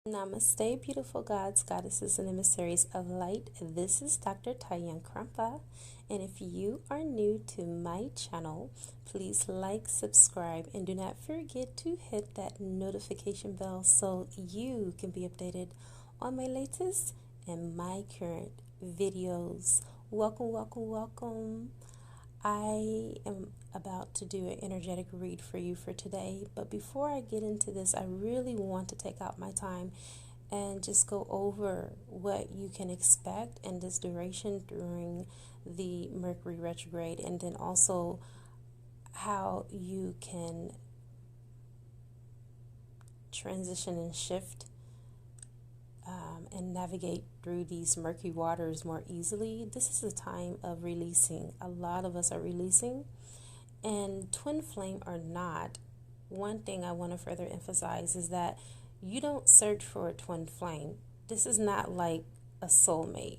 Namaste, beautiful gods, goddesses, and emissaries of light. This is Dr. Tayyan Krampa, and if you are new to my channel, please like, subscribe, and do not forget to hit that notification bell so you can be updated on my latest and my current videos. Welcome, welcome, welcome. I am about to do an energetic read for you for today, but before I get into this, I really want to take out my time and just go over what you can expect in this duration during the Mercury retrograde, and then also how you can transition and shift and navigate through these murky waters more easily. This is a time of releasing. A lot of us are releasing, and twin flame or not, one thing I want to further emphasize is that you don't search for a twin flame. This is not like a soulmate.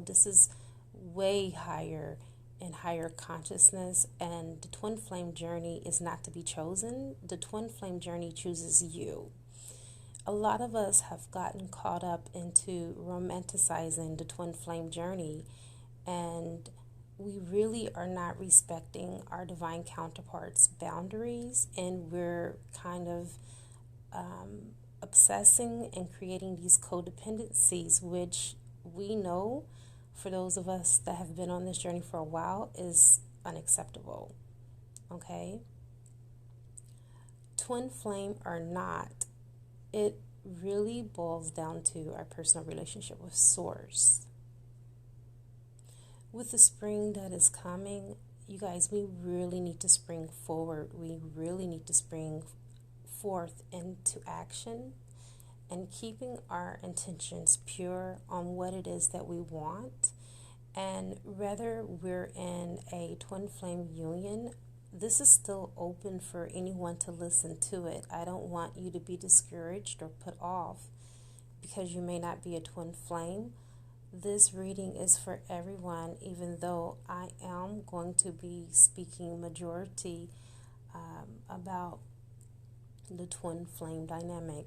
This is way higher and higher consciousness, and the twin flame journey is not to be chosen. The twin flame journey chooses you. A lot of us have gotten caught up into romanticizing the twin flame journey, and we really are not respecting our divine counterparts' boundaries, and we're kind of obsessing and creating these codependencies, which we know, for those of us that have been on this journey for a while, is unacceptable. Okay? Twin flame or not, it really boils down to our personal relationship with Source. With the spring that is coming, you guys, we really need to spring forward. We really need to spring forth into action and keeping our intentions pure on what it is that we want. And whether we're in a twin flame union, this is still open for anyone to listen to it. I don't want you to be discouraged or put off because you may not be a twin flame. This reading is for everyone, even though I am going to be speaking majority about the twin flame dynamic.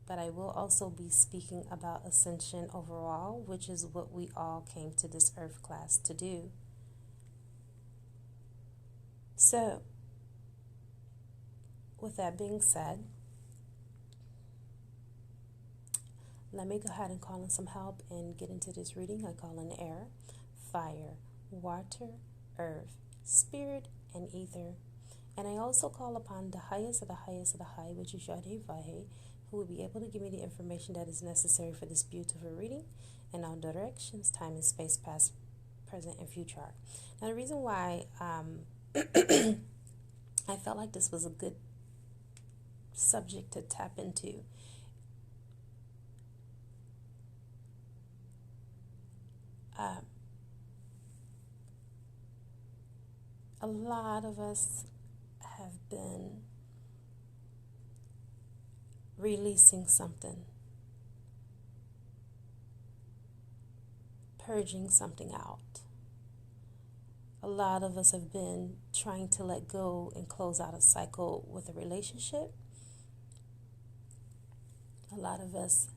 But I will also be speaking about ascension overall, which is what we all came to this earth class to do. So, with that being said, let me go ahead and call in some help and get into this reading. I call in air, fire, water, earth, spirit, and ether. And I also call upon the highest of the highest of the high, which is Yahweh Vahe, who will be able to give me the information that is necessary for this beautiful reading in all directions, time and space, past, present, and future. Now, the reason why I felt like this was a good subject to tap into. A lot of us have been releasing something, purging something out. A lot of us have been trying to let go and close out a cycle with a relationship. A lot of us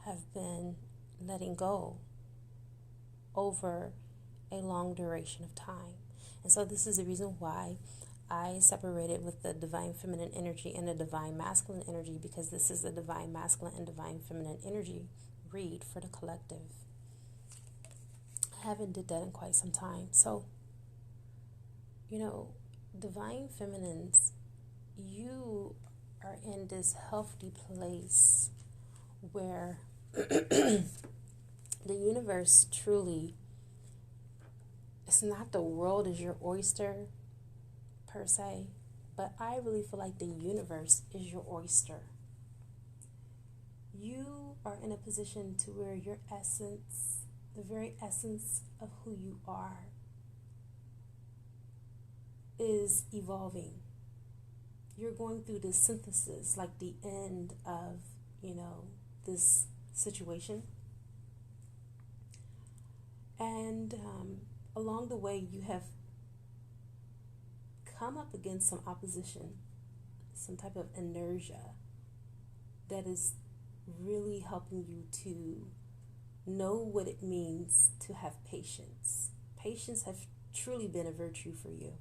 have been letting go over a long duration of time. And so this is the reason why I separated with the divine feminine energy and the divine masculine energy, because this is the divine masculine and divine feminine energy read for the collective. I haven't did that in quite some time. So, divine feminines, you are in this healthy place where the universe truly, it's not the world is your oyster per se, but I really feel like the universe is your oyster. You are in a position to where your essence, the very essence of who you are, is evolving. You're going through this synthesis, like the end of, this situation. And along the way, you have come up against some opposition, some type of inertia that is really helping you to know what it means to have patience. Patience has truly been a virtue for you.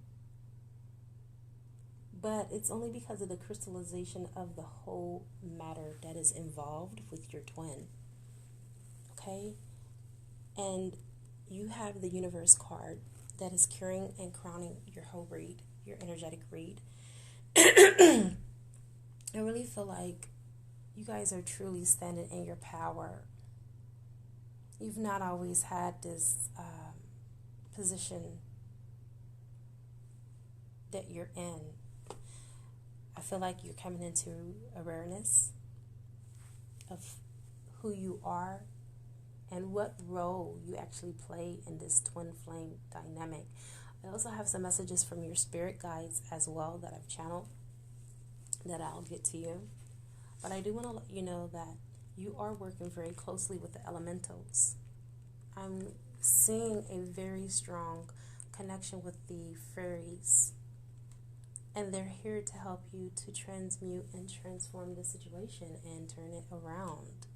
But it's only because of the crystallization of the whole matter that is involved with your twin. Okay? And you have the universe card that is carrying and crowning your whole read, your energetic read. I really feel like you guys are truly standing in your power. You've not always had this position that you're in. I feel like you're coming into awareness of who you are and what role you actually play in this twin flame dynamic. I also have some messages from your spirit guides as well that I've channeled that I'll get to you. But I do want to let you know that you are working very closely with the elementals. I'm seeing a very strong connection with the fairies. And they're here to help you to transmute and transform the situation and turn it around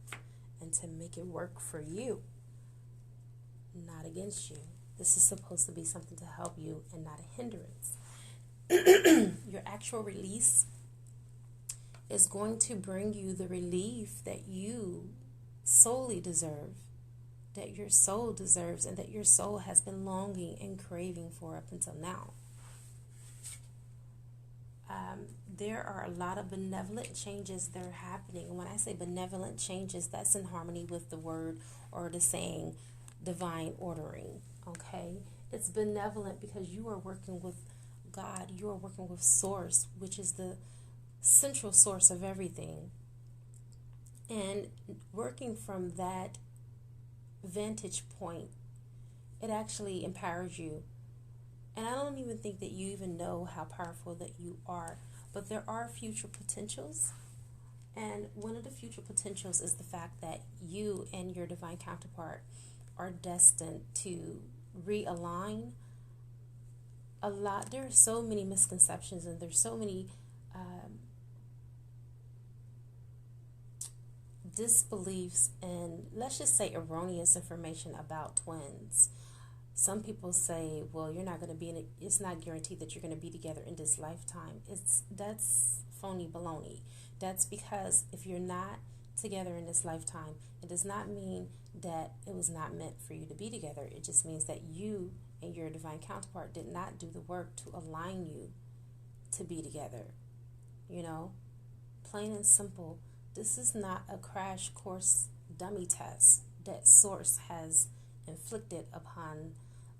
and to make it work for you, not against you. This is supposed to be something to help you and not a hindrance. Your actual release is going to bring you the relief that you solely deserve, that your soul deserves, and that your soul has been longing and craving for up until now. There are a lot of benevolent changes that are happening. When I say benevolent changes, that's in harmony with the word or the saying divine ordering, okay? It's benevolent because you are working with God. You are working with Source, which is the central source of everything. And working from that vantage point, it actually empowers you. And I don't even think that you even know how powerful that you are. But there are future potentials. And one of the future potentials is the fact that you and your divine counterpart are destined to realign a lot. There are so many misconceptions and there's so many disbeliefs and, let's just say, erroneous information about twins. Some people say, well, you're not going to be in it. It's not guaranteed that you're going to be together in this lifetime. That's phony baloney. That's because if you're not together in this lifetime, it does not mean that it was not meant for you to be together. It just means that you and your divine counterpart did not do the work to align you to be together. You know, plain and simple. This is not a crash course dummy test that Source has inflicted upon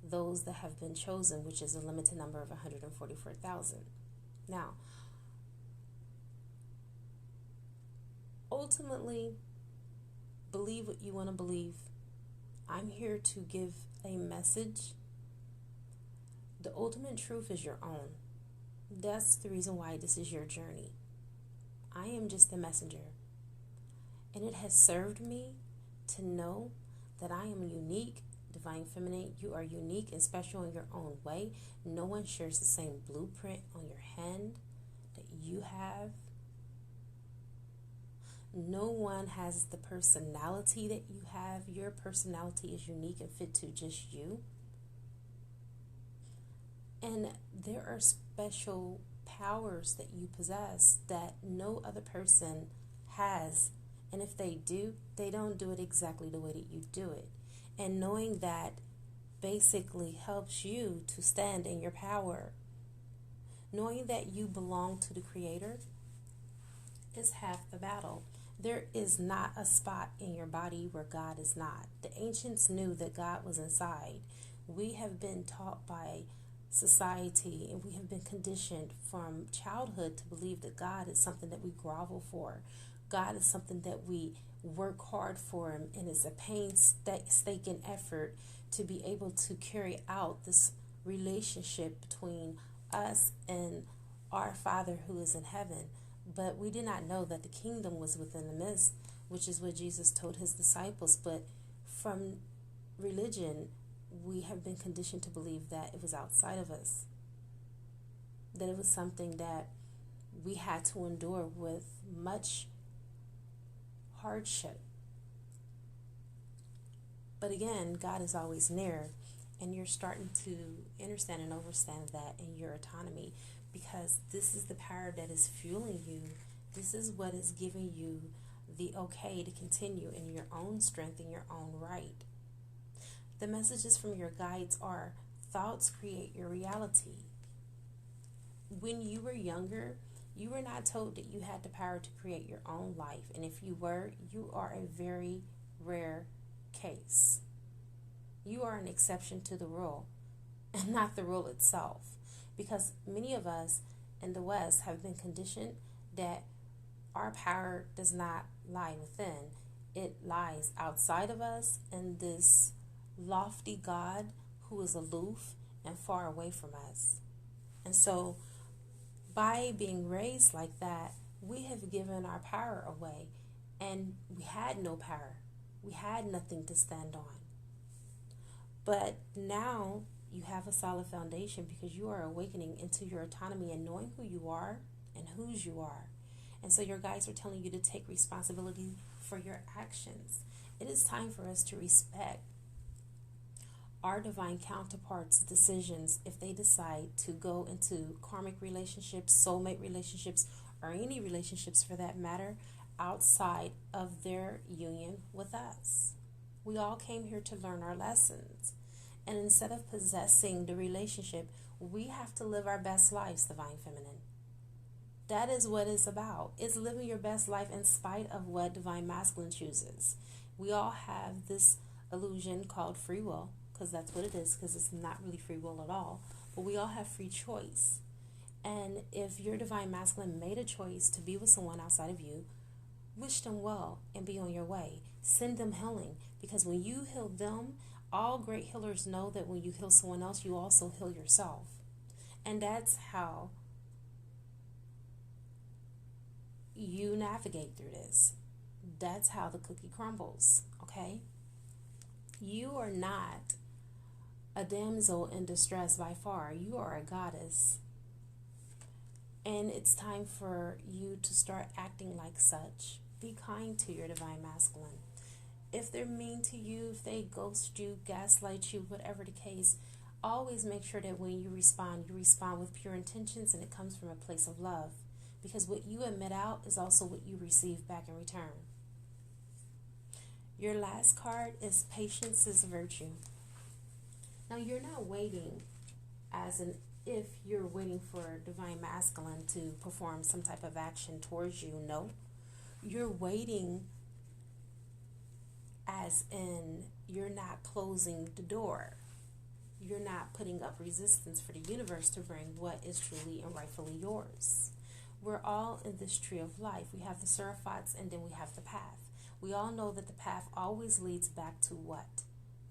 those that have been chosen, which is a limited number of 144,000. Now, ultimately, believe what you want to believe. I'm here to give a message. The ultimate truth is your own. That's the reason why this is your journey. I am just the messenger. And it has served me to know that I am unique, divine feminine. You are unique and special in your own way. No one shares the same blueprint on your hand that you have. No one has the personality that you have. Your personality is unique and fit to just you. And there are special powers that you possess that no other person has. And if they do, they don't do it exactly the way that you do it. And knowing that basically helps you to stand in your power. Knowing that you belong to the Creator is half the battle. There is not a spot in your body where God is not. The ancients knew that God was inside. We have been taught by society and we have been conditioned from childhood to believe that God is something that we grovel for. God is something that we work hard for, and it's a painstaking effort to be able to carry out this relationship between us and our Father who is in heaven. But we did not know that the kingdom was within the midst, which is what Jesus told his disciples. But from religion, we have been conditioned to believe that it was outside of us, that it was something that we had to endure with much hardship. But again, God is always near, and you're starting to understand and understand that in your autonomy, because this is the power that is fueling you. This is what is giving you the okay to continue in your own strength, in your own right. The messages from your guides are: thoughts create your reality. When you were younger, you were not told that you had the power to create your own life. And if you were, you are a very rare case. You are an exception to the rule and not the rule itself. Because many of us in the West have been conditioned that our power does not lie within. It lies outside of us in this lofty God who is aloof and far away from us. And so by being raised like that, we have given our power away, and we had no power. We had nothing to stand on. But now you have a solid foundation because you are awakening into your autonomy and knowing who you are and whose you are. And so your guides are telling you to take responsibility for your actions. It is time for us to respect our divine counterparts' decisions if they decide to go into karmic relationships, soulmate relationships, or any relationships for that matter, outside of their union with us. We all came here to learn our lessons. And instead of possessing the relationship, we have to live our best lives, Divine Feminine. That is what it's about. It's living your best life in spite of what Divine Masculine chooses. We all have this illusion called free will, because that's what it is, because it's not really free will at all. But we all have free choice. And if your Divine Masculine made a choice to be with someone outside of you, wish them well and be on your way. Send them healing, because when you heal them, all great healers know that when you heal someone else, you also heal yourself. And that's how you navigate through this. That's how the cookie crumbles, okay? You are not a damsel in distress by far. You are a goddess. And it's time for you to start acting like such. Be kind to your Divine Masculine. If they're mean to you, if they ghost you, gaslight you, whatever the case, always make sure that when you respond with pure intentions, and it comes from a place of love. Because what you emit out is also what you receive back in return. Your last card is Patience is a Virtue. Now, you're not waiting as in if you're waiting for Divine Masculine to perform some type of action towards you. No. You're waiting as in you're not closing the door. You're not putting up resistance for the universe to bring what is truly and rightfully yours. We're all in this tree of life. We have the Seraphats, and then we have the path. We all know that the path always leads back to what?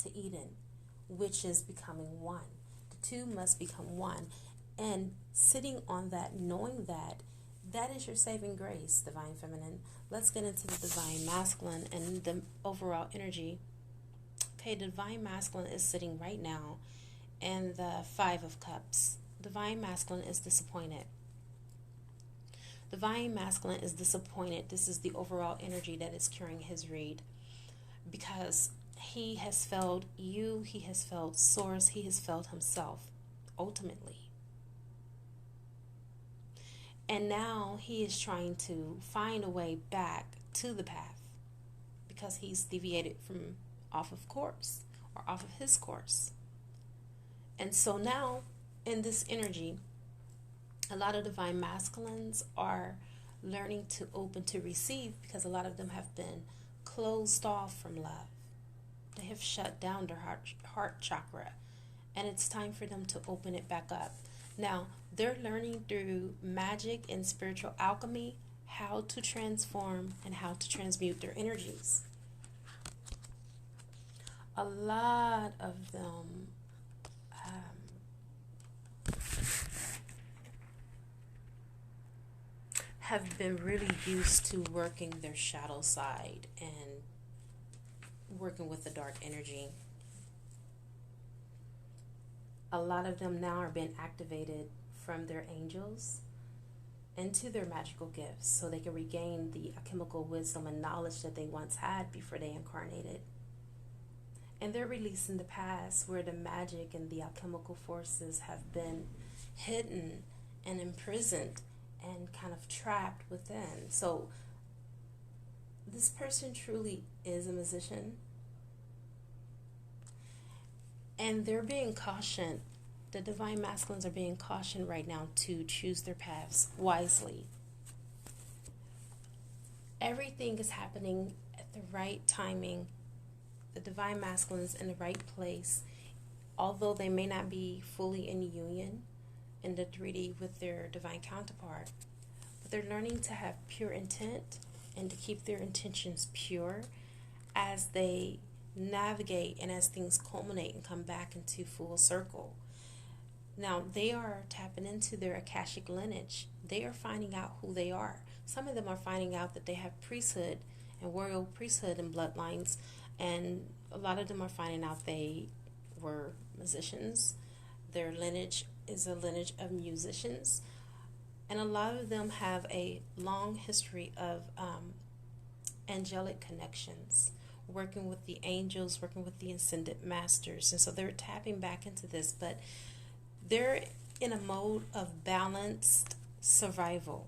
To Eden, which is becoming one. The two must become one. And sitting on that, knowing that, that is your saving grace, Divine Feminine. Let's get into the Divine Masculine and the overall energy. Okay, the Divine Masculine is sitting right now in the Five of Cups. Divine Masculine is disappointed. Divine Masculine is disappointed. This is the overall energy that is carrying his read, because he has failed you, he has failed Source, he has failed himself, ultimately. And now he is trying to find a way back to the path, because he's deviated from off of course, or off of his course. And so now, in this energy, a lot of Divine Masculines are learning to open to receive, because a lot of them have been closed off from love. They have shut down their heart chakra, and it's time for them to open it back up. Now, they're learning through magic and spiritual alchemy how to transform and how to transmute their energies. A lot of them have been really used to working their shadow side and working with the dark energy. A lot of them now are being activated from their angels into their magical gifts so they can regain the alchemical wisdom and knowledge that they once had before they incarnated. And they're releasing the past where the magic and the alchemical forces have been hidden and imprisoned and kind of trapped within. So this person truly is a musician. And they're being cautioned. The divine masculines are being cautioned right now to choose their paths wisely. Everything is happening at the right timing. The divine masculine is in the right place, although they may not be fully in union in the 3D with their divine counterpart. But they're learning to have pure intent and to keep their intentions pure as they navigate and as things culminate and come back into full circle. Now, they are tapping into their Akashic lineage. They are finding out who they are. Some of them are finding out that they have priesthood and royal priesthood and bloodlines, and a lot of them are finding out they were musicians. Their lineage is a lineage of musicians, and a lot of them have a long history of angelic connections, working with the angels, working with the ascended masters, and so they're tapping back into this, but they're in a mode of balanced survival.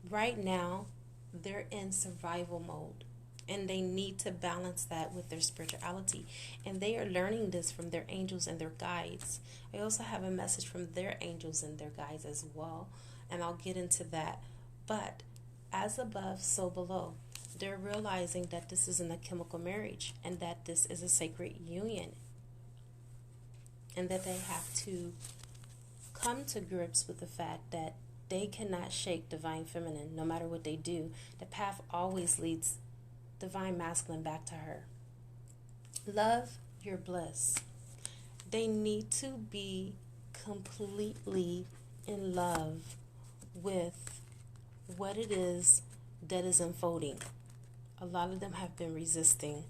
Right now, they're in survival mode, and they need to balance that with their spirituality. And they are learning this from their angels and their guides. I also have a message from their angels and their guides as well, and I'll get into that. But as above, so below. They're realizing that this is an alchemical marriage and that this is a sacred union, and that they have to come to grips with the fact that they cannot shake divine feminine no matter what they do. The path always leads divine masculine back to her. Love your bliss. They need to be completely in love with what it is that is unfolding. A lot of them have been resisting.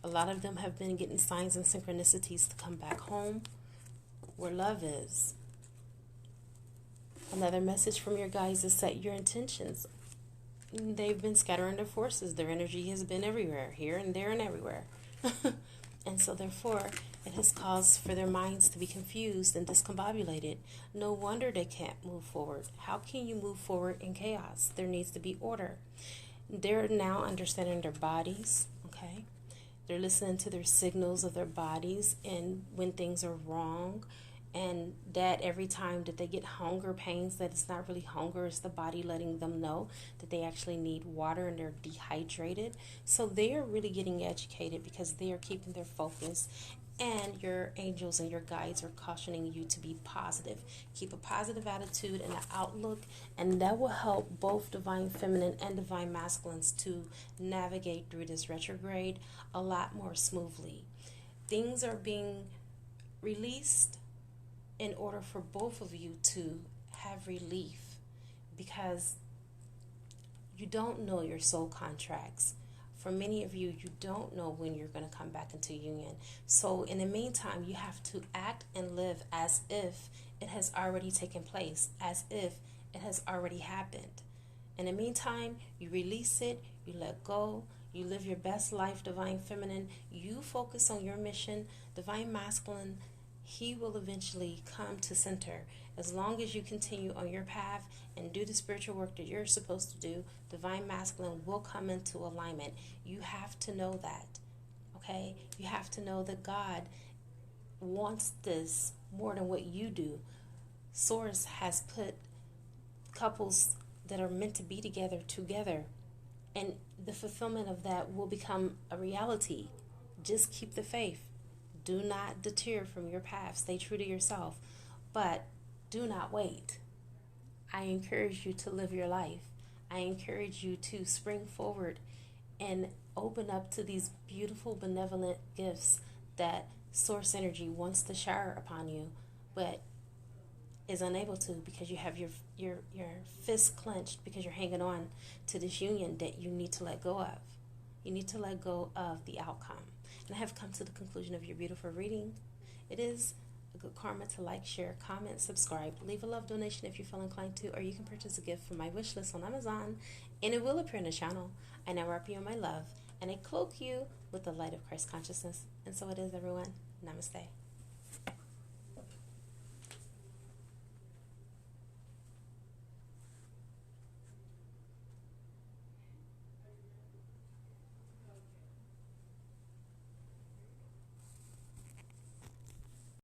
A lot of them have been getting signs and synchronicities to come back home where love is. Another message from your guides is set your intentions. They've been scattering their forces. Their energy has been everywhere, here and there and everywhere. And so therefore, it has caused for their minds to be confused and discombobulated. No wonder they can't move forward. How can you move forward in chaos? There needs to be order. They're now understanding their bodies, okay? They're listening to their signals of their bodies and when things are wrong, and that every time that they get hunger pains, that it's not really hunger, it's the body letting them know that they actually need water and they're dehydrated. So they are really getting educated because they are keeping their focus, and your angels and your guides are cautioning you to be positive. Keep a positive attitude and an outlook, and that will help both divine feminine and divine masculines to navigate through this retrograde a lot more smoothly. Things are being released in order for both of you to have relief, because you don't know your soul contracts. For many of you, you don't know when you're going to come back into union. So in the meantime, you have to act and live as if it has already taken place, as if it has already happened. In the meantime, you release it, you let go, you live your best life, divine feminine. You focus on your mission, divine masculine. He will eventually come to center. As long as you continue on your path and do the spiritual work that you're supposed to do, divine masculine will come into alignment. You have to know that, okay? You have to know that God wants this more than what you do. Source has put couples that are meant to be together, and the fulfillment of that will become a reality. Just keep the faith. Do not deter from your path. Stay true to yourself. But do not wait. I encourage you to live your life. I encourage you to spring forward and open up to these beautiful, benevolent gifts that Source Energy wants to shower upon you, but is unable to because you have your fists clenched because you're hanging on to this union that you need to let go of. You need to let go of the outcome. And I have come to the conclusion of your beautiful reading. It is a good karma to like, share, comment, subscribe, leave a love donation if you feel inclined to, or you can purchase a gift from my wish list on Amazon, and it will appear in the channel. I now wrap you in my love, and I cloak you with the light of Christ consciousness. And so it is, everyone. Namaste.